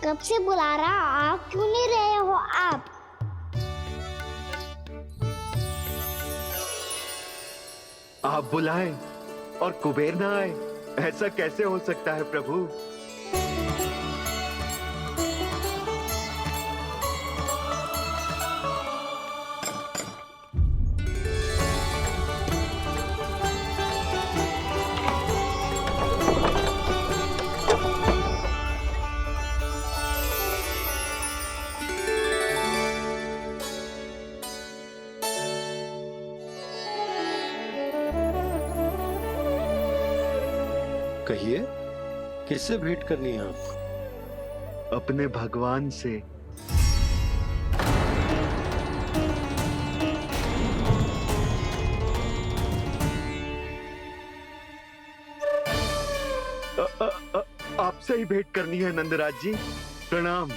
कब से बुला रहा, आप क्यों नहीं रहे हो आप? आप बुलाएं और कुबेर ना आए, ऐसा कैसे हो सकता है प्रभु? कहिए, किससे भेंट करनी है आपको? अपने भगवान से। आपसे ही भेंट करनी है नंदराज जी। प्रणाम।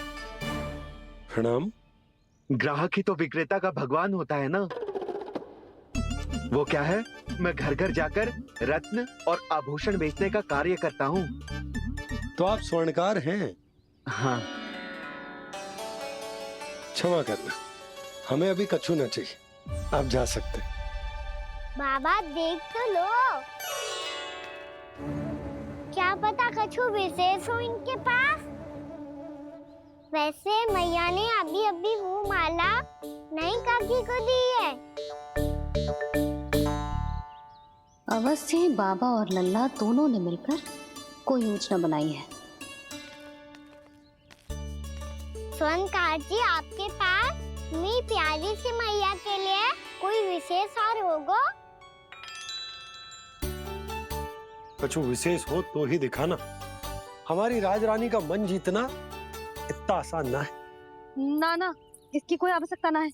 प्रणाम। ग्राहक ही तो विक्रेता का भगवान होता है ना। वो क्या है, मैं घर घर जाकर रत्न और आभूषण बेचने का कार्य करता हूँ। तो आप स्वर्णकार हैं? हाँ। क्षमा करना, हमें अभी कछु न चाहिए, आप जा सकते हैं। बाबा देख तो लो, क्या पता कछु विशेष हो इनके पास। वैसे मैया ने अभी अभी वो माला नई काकी को दी है। अवश्य ही बाबा और लल्ला दोनों ने मिलकर कोई योजना बनाई है। स्वर्णकार जी, आपके पास मेरी प्यारी सी मैया के लिए कोई विशेष और होगा? कछु विशेष हो तो ही दिखाना। हमारी राजरानी का मन जीतना इतना आसान ना है। ना ना, इसकी कोई आवश्यकता ना है।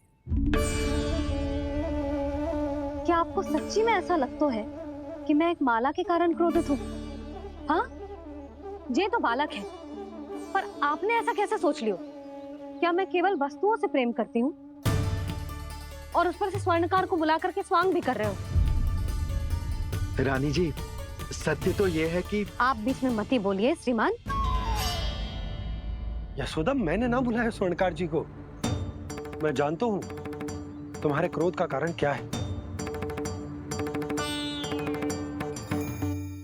क्या आपको सच्ची में ऐसा लगता है कि मैं एक माला के कारण क्रोधित हूँ? हाँ, ये तो बालक है, पर आपने ऐसा कैसे सोच लियो? क्या मैं केवल वस्तुओं से प्रेम करती हूँ और उस पर से स्वर्णकार को बुला करके स्वांग भी कर रहे हो? रानी जी, सत्य तो ये है कि आप बीच में मत ही बोलिए श्रीमान। यशोदा, मैंने ना बुलाया स्वर्णकार जी को। मैं जानता हूँ तुम्हारे क्रोध का कारण क्या है।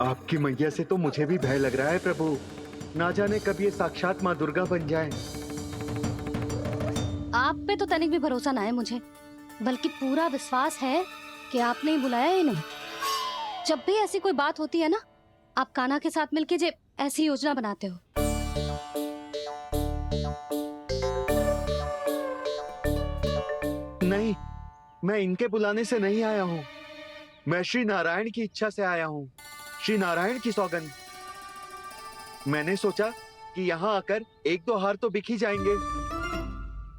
आपकी मैया से तो मुझे भी भय लग रहा है प्रभु। ना जाने कब ये साक्षात माँ दुर्गा बन जाए। आप पे तो तनिक भी भरोसा ना है मुझे, बल्कि पूरा विश्वास है कि आपने ही बुलाया ही नहीं। जब भी ऐसी कोई बात होती है ना, आप कान्हा के साथ मिलके जे ऐसी योजना बनाते हो। नहीं, मैं इनके बुलाने से नहीं आया हूँ। मैं श्री नारायण की इच्छा से आया हूँ। श्री नारायण की सौगंध। मैंने सोचा कि यहाँ आकर एक दो हार तो बिक ही जाएंगे।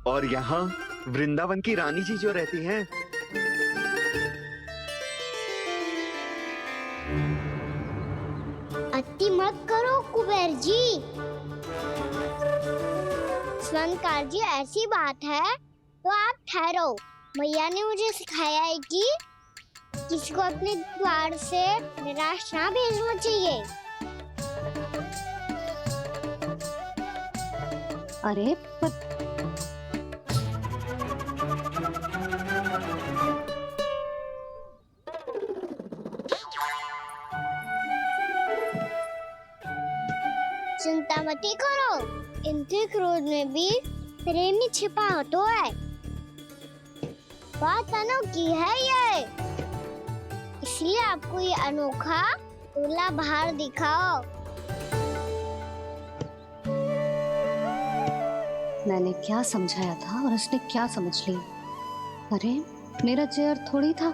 और यहाँ वृंदावन की रानी जी जो रहती हैं, अति मत करो कुबेर जी। स्वर्णकार जी, ऐसी बात है तो आप ठहरो। मैया ने मुझे सिखाया है कि किसी को अपने द्वार से निराश ना भेजना चाहिए। अरे पर चिंता मत करो, इनके क्रोध में भी प्रेम ही छिपा तो है। बात अनोखी है ये, इसलिए आपको ये अनोखा दूल्हा बाहर दिखाओ। मैंने क्या समझाया था और उसने क्या समझ लिया? अरे मेरा चेयर थोड़ी था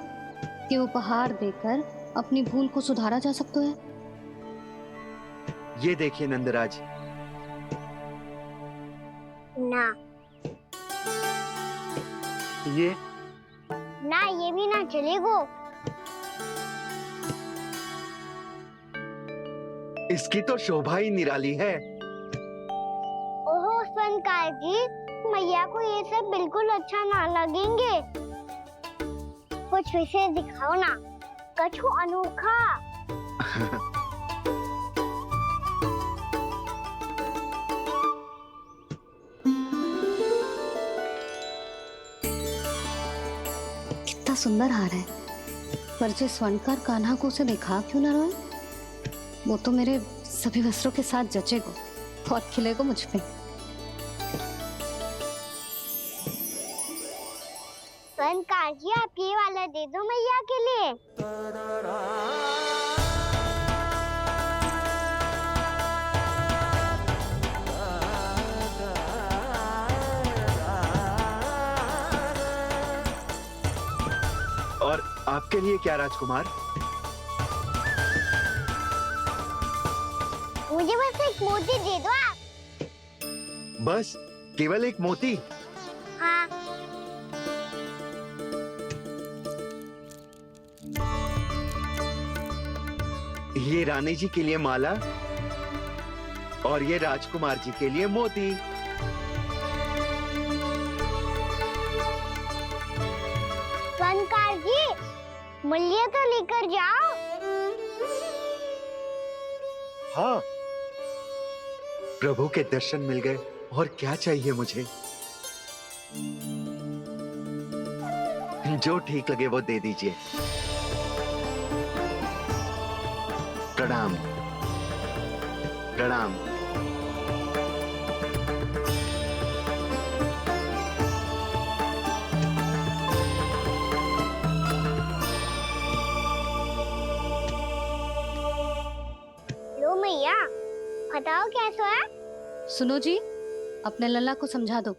कि उपहार देकर अपनी भूल को सुधारा जा सकता है। ये देखिए नंदराज। ना ये ना, ये भी ना चलेगो। इसकी तो शोभा ही निराली है। ओहो स्वर्णकार जी, मैया को ये सब बिल्कुल अच्छा ना लगेंगे। कुछ विशेष दिखाओ ना, कछु अनोखा। सुंदर हार है, पर जो स्वर्णकार कान्हा को उसे दिखा क्यों ना रोए? वो तो मेरे सभी वस्त्रों के साथ जचेगा, बहुत खिलेगा मुझ पे। स्वर्णकार जी, आप ये वाला दे दो मैया के लिए। और आपके लिए क्या राजकुमार? मुझे बस एक मोती दे दो आप। बस केवल एक मोती? हाँ। ये रानी जी के लिए माला और ये राजकुमार जी के लिए मोती। स्वर्णकार जी, मूल्य तो लेकर जाओ। हाँ, प्रभु के दर्शन मिल गए, और क्या चाहिए मुझे? जो ठीक लगे वो दे दीजिए। प्रणाम प्रणाम। लो मैया, बताओ कैसा है? सुनो जी, अपने लल्ला को समझा दो।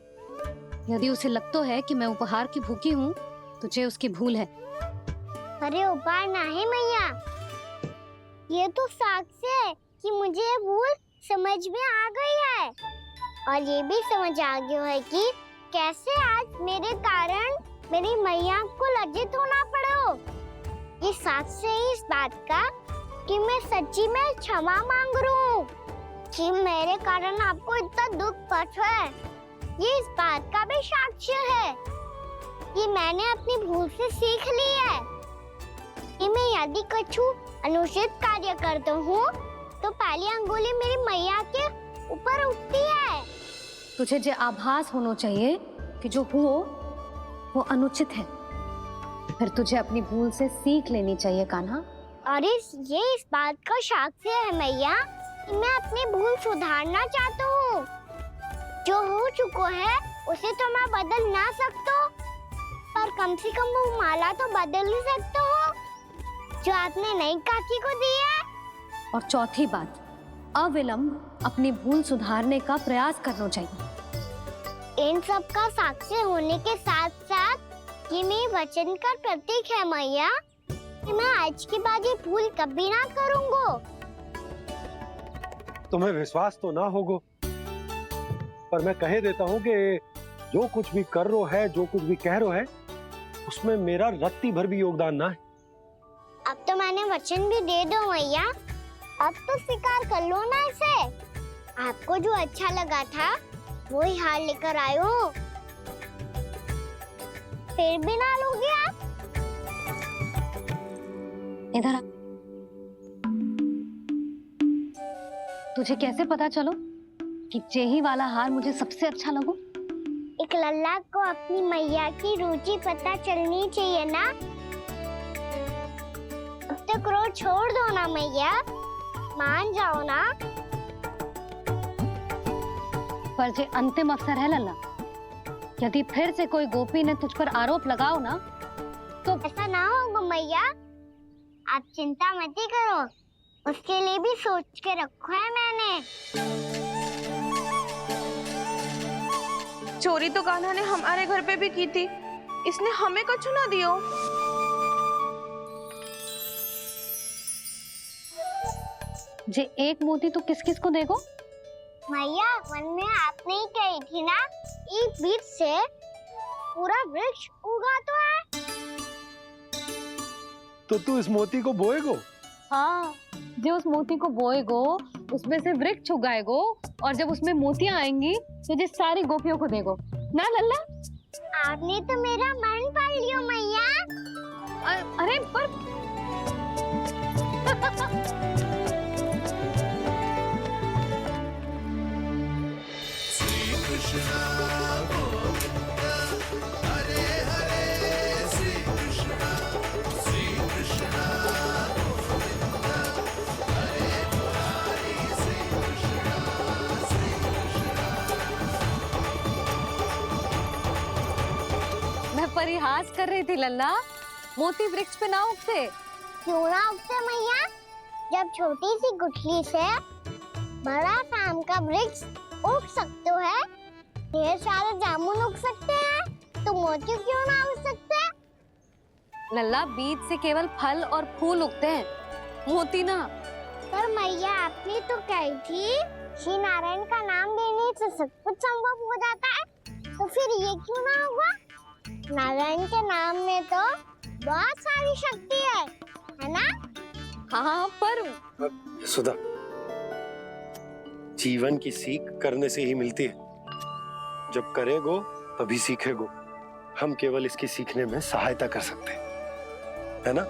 यदि उसे लगता है कि मैं उपहार की भूखी हूँ, तो ये उसकी भूल है। अरे उपहार ना है मैया, ये तो साक्ष्य है कि मुझे ये भूल समझ में आ गई है, और ये भी समझ आ गया है कि कैसे आज मेरे कारण मेरी मैया को लज्जित होना पड़ो। ये साक्ष्य है इस बात का कि मैं सच्ची में क्षमा मांग रहा हूँ कि मेरे कारण आपको इतना दुख पहुंचा है। ये इस बात का भी साक्ष्य है कि मैंने अपनी भूल से सीख ली है कि मैं यदि कुछ अनुचित कार्य करता हूँ तो पहली अंगुली मेरी मैया के ऊपर उठती है। तुझे जो आभास होना चाहिए कि जो हुआ वो अनुचित है, फिर तुझे अपनी भूल से सीख लेनी चाहिए कान्हा। और ये इस बात का साक्ष्य है मैया कि मैं अपनी भूल सुधारना चाहता हूँ। जो हो चुका है उसे तो मैं बदल ना सकता, पर कम से कम वो माला तो बदल ही सकता हूँ जो आपने नई काकी को दी है। और चौथी बात, अविलंब अपनी भूल सुधारने का प्रयास करना चाहिए। इन सब का साक्षी होने के साथ साथ ये मेरे वचन का प्रतीक है मैया कि मैं आज के बाद ये भूल कभी ना करूँगा। तुम्हें विश्वास तो ना होगा, पर मैं कह देता हूँ कि जो कुछ भी कर रो है, जो कुछ भी कह रो है, उसमें मेरा रत्ती भर भी योगदान ना है। अब तो मैंने वचन भी दे दो मैया, अब तो स्वीकार कर लो ना इसे। आपको जो अच्छा लगा था वो ही हार लेकर आयो, फिर भी ना लोगे आप? इधर आ। तुझे कैसे पता चलो कि यही वाला हार मुझे सबसे अच्छा लगो? एक लल्ला को अपनी मैया की रुचि पता चलनी चाहिए ना। अब तक क्रोध छोड़ दो ना मैया, मान जाओ ना। पर ये अंतिम अवसर है लल्ला, यदि फिर से कोई गोपी ने तुझ पर आरोप लगाओ ना तो ऐसा ना होगा मैया, आप चिंता मत ही करो, उसके लिए भी सोच के रखा है मैंने। चोरी तो कान्हा ने हमारे घर पे भी की थी, इसने हमें कछु ना दियो। जे एक मोती तो किस किस को देगो? मैया, मन में आपने ही कही थी ना, एक बीज से पूरा वृक्ष उगा तो है। तो तू इस मोती को बोएगो? हाँ, जो उस मोती को बोएगो उसमें से वृक्ष उगाएगो, और जब उसमें मोतियां आएंगी तो जिस सारी गोपियों को देगो ना लल्ला। आपने तो मेरा मन पढ़ लियो मैया। अरे पर Krishna Govinda Hare Hare Sri Krishna परिहास कर रही थी लल्ला। मोती वृक्ष पे ना उगते। क्यों ना उगते मैया? जब छोटी सी गुठली से बड़ा आम का वृक्ष उग सकते है, ढेर सारे जामुन उग सकते हैं, तो मोती क्यों ना उग सकते? लल्ला, बीज से केवल फल और फूल उगते हैं, मोती ना। पर मैया आपने तो कही थी श्री नारायण का नाम लेने से सब कुछ संभव हो जाता है, तो फिर ये क्यों ना हुआ? नारायण के नाम में तो बहुत सारी शक्ति है ना? हाँ, पर सुधा, जीवन की सीख करने से ही मिलती है। जब करेगो तभी सीखेगो। हम केवल इसकी सीखने में सहायता कर सकते हैं, है ना?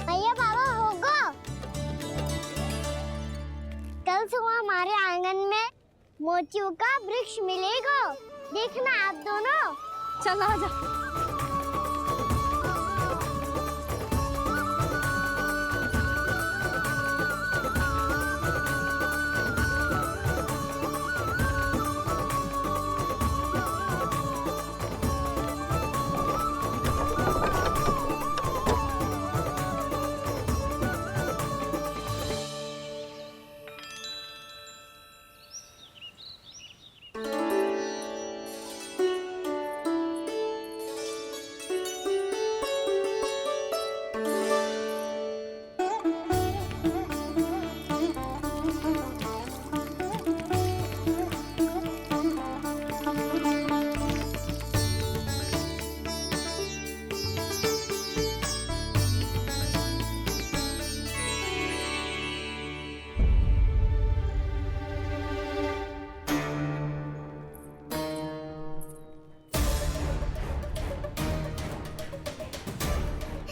भैया बाबा होगो, कल सुबह हमारे आंगन में मोतियों का वृक्ष मिलेगा। देखना आप दोनों। चल आजा।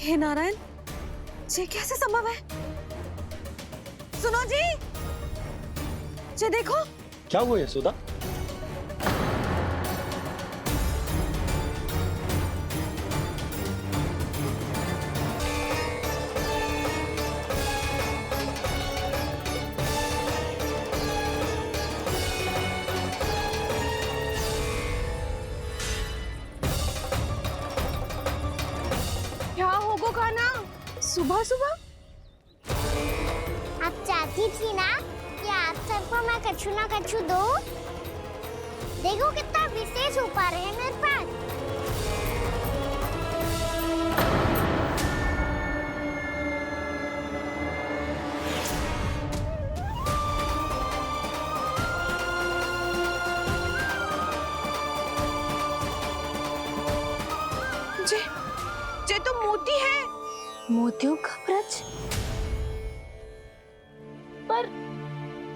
हे नारायण, ये कैसे संभव है? सुनो जी, ये देखो। क्या हुआ यशोदा? क्या होगो का ना सुबह सुबह? आप चाहती थी ना कि आप सबको मैं कछु ना कछु दूं? देखो कितना विशेष उपहार है मेरे पास। ये तो मोती है। मोतियों का वृक्ष? पर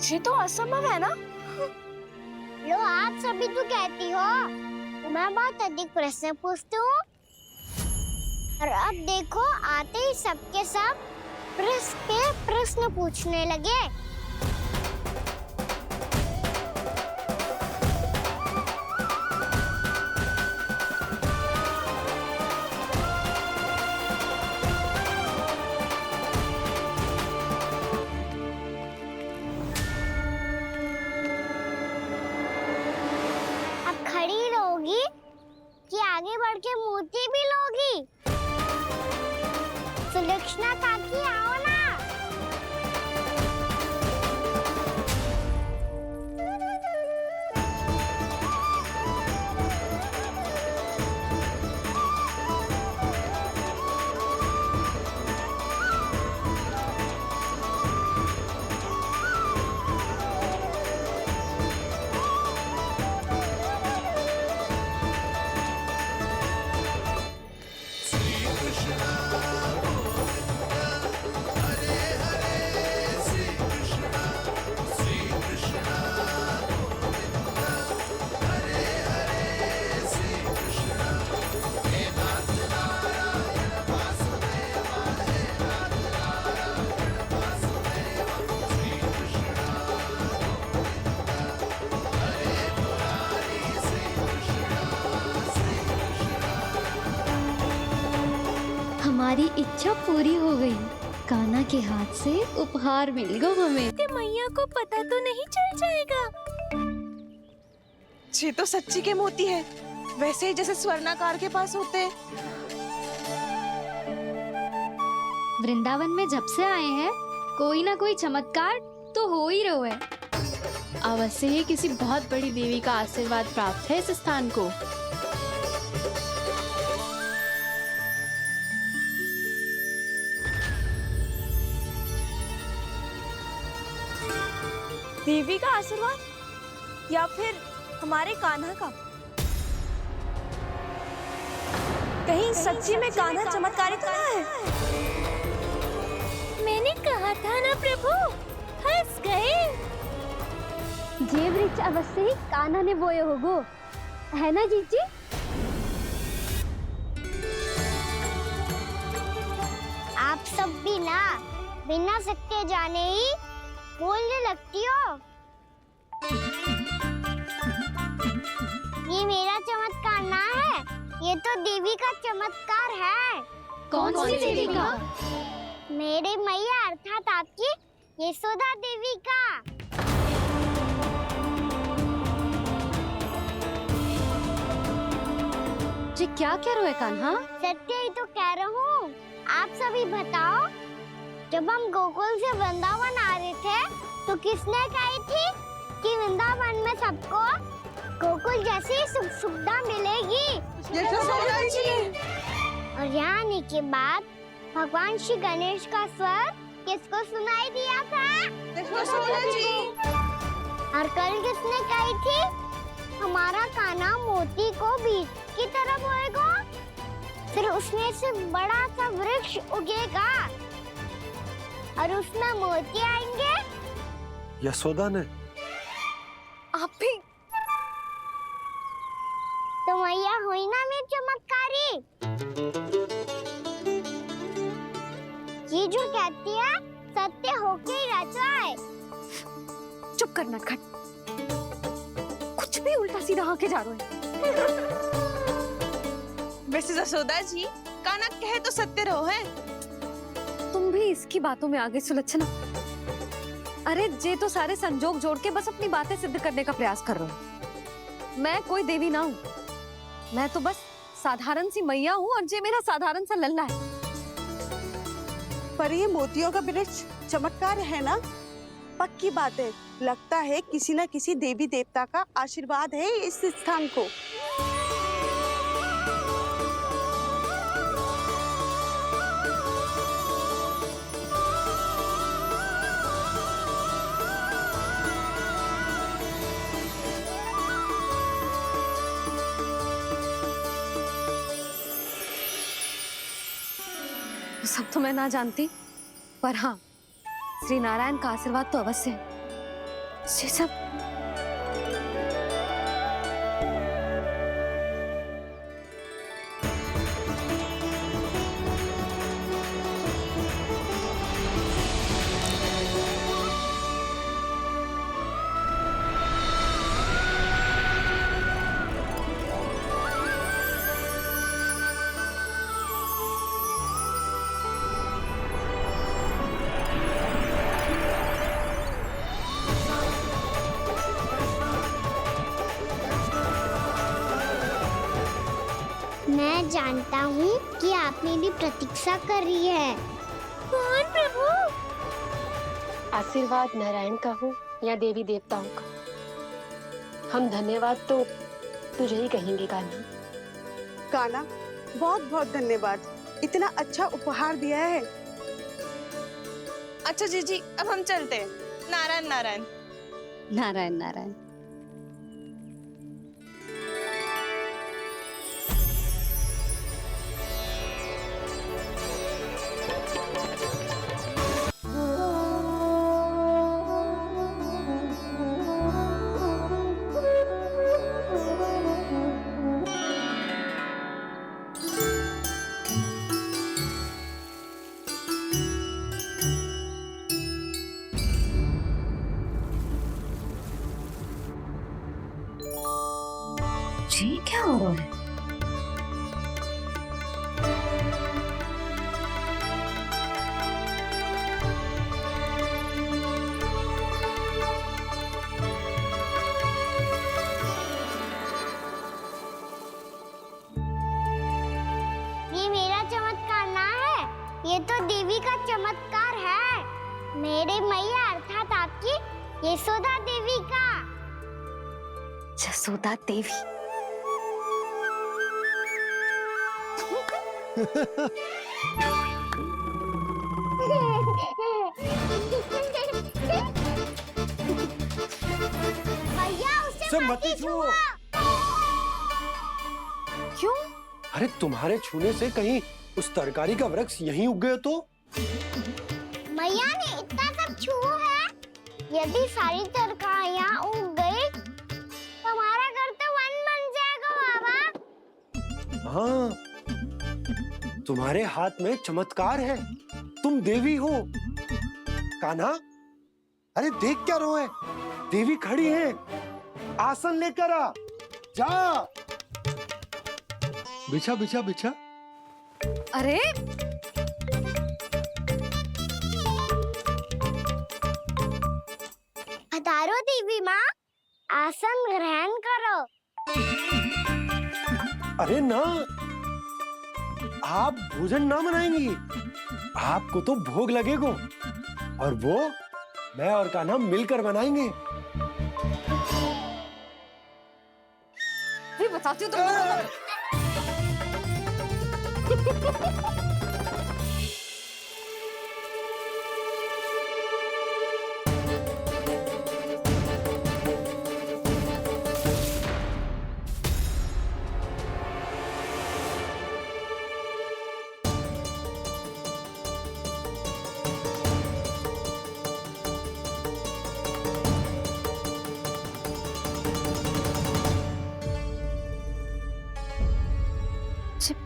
ये तो असंभव है ना? लो, आप सभी तो कहती हो, मैं बहुत अधिक प्रश्न पूछती हूँ, और अब देखो आते ही सबके सब प्रश्न पे प्रश्न पूछने लगे। खड़ी रहोगी कि आगे बढ़ के मोती भी लोगी? सुलक्षणा काकी आओ ना। हमारी इच्छा पूरी हो गई। कान्हा के हाथ से उपहार मिल गया हमें। ते मैया को पता तो नहीं चल जाएगा? ये तो सच्ची के मोती है, वैसे ही जैसे स्वर्णाकार के पास होते हैं। वृंदावन में जब से आए हैं कोई ना कोई चमत्कार तो हो ही रहा है। अवश्य ही किसी बहुत बड़ी देवी का आशीर्वाद प्राप्त है इस स्थान को। देवी का आशीर्वाद या फिर हमारे कान्हा का? कहीं सच्ची में कान्हा चमत्कारी तो ना है? मैंने कहा था ना प्रभु, फंस गए। ये वृक्ष अवश्य ही कान्हा ने बोए होगो, है ना जीजी? आप सब भी ना बिना सत्य जाने ही बोलने लगती हो। ये मेरा चमत्कार ना है, ये तो देवी का चमत्कार है। कौन सी देवी का? मेरे मैया अर्थात आपकी यशोदा देवी का। जी क्या कह रहे हो कान्हा? सत्य ही तो कह रहा हूँ। आप सभी बताओ, जब हम गोकुल से वृंदावन आ रहे थे तो किसने कही थी कि वृंदावन में सबको गोकुल जैसी सुख सुविधा मिलेगी? यशोदा जी। और यहाँ आने के बाद भगवान श्री गणेश का स्वर किसको सुनाई दिया था? यशोदा जी। और कल किसने कही थी हमारा कान्हा मोती को बीज की तरह बोएगा, फिर उसमें से बड़ा सा वृक्ष उगेगा और उसमें मोती आएंगे? यशोदा ने? आप भी? तो मैया हुई ना मेरी चमत्कारी। ये जो कहती है सत्य होके ही रहता है। चुप कर नटखट, कुछ भी उल्टा सीधा आके जा रहे हैं। वैसे यशोदा जी, कान्हा कहे तो सत्य रहो है। तुम भी इसकी बातों में आगे सुलझना। अरे जे तो सारे संजोग जोड़ के बस अपनी बातें सिद्ध करने का प्रयास कर रहे हो। मैं कोई देवी ना हूँ, मैं तो बस साधारण सी मैया हूँ और जे मेरा साधारण सा लल्ला है। पर ये मोतियों का वृक्ष चमत्कार है ना? पक्की बात है, लगता है किसी न किसी देवी देवता का आशीर्वाद है इस स्थान को। सब तो मैं ना जानती, पर हाँ, श्री नारायण का आशीर्वाद तो अवश्य है। ये सब मैं जानता हूँ कि आप मेरी प्रतीक्षा कर रही है। कौन प्रभु? आशीर्वाद नारायण का हो या देवी देवताओं का, हम धन्यवाद तो तुझे ही कहेंगे कान्हा। कान्हा, बहुत बहुत धन्यवाद, इतना अच्छा उपहार दिया है। अच्छा जीजी, अब हम चलते हैं। नारायण नारायण। नारायण नारायण। जी क्या हो रहा है? यशोदा देवी का। जसोदा देवी। भैया उसे सब मत मत छुओ। क्यों? अरे तुम्हारे छूने से कहीं उस तरकारी का वृक्ष यहीं उग गए तो? मैया ने इतना सब छुआ है, यदि सारी तरकारियां उग गई तो हमारा घर तो वन बन जाएगा बाबा। हाँ, तुम्हारे हाथ में चमत्कार है, तुम देवी हो। कान्हा, अरे देख क्या रो है, देवी खड़ी है, आसन लेकर आ, जा। बिछा बिछा बिछा। अरे पधारो देवी माँ, आसन ग्रहण करो। अरे ना, आप भोजन ना मनाएंगी, आपको तो भोग लगेगा और वो मैं और कान्हा मिलकर बनाएंगे। भी बताती हूँ तुमको।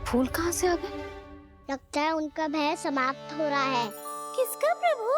फूल कहाँ से आ गए? लगता है उनका भय समाप्त हो रहा है। किसका प्रभु?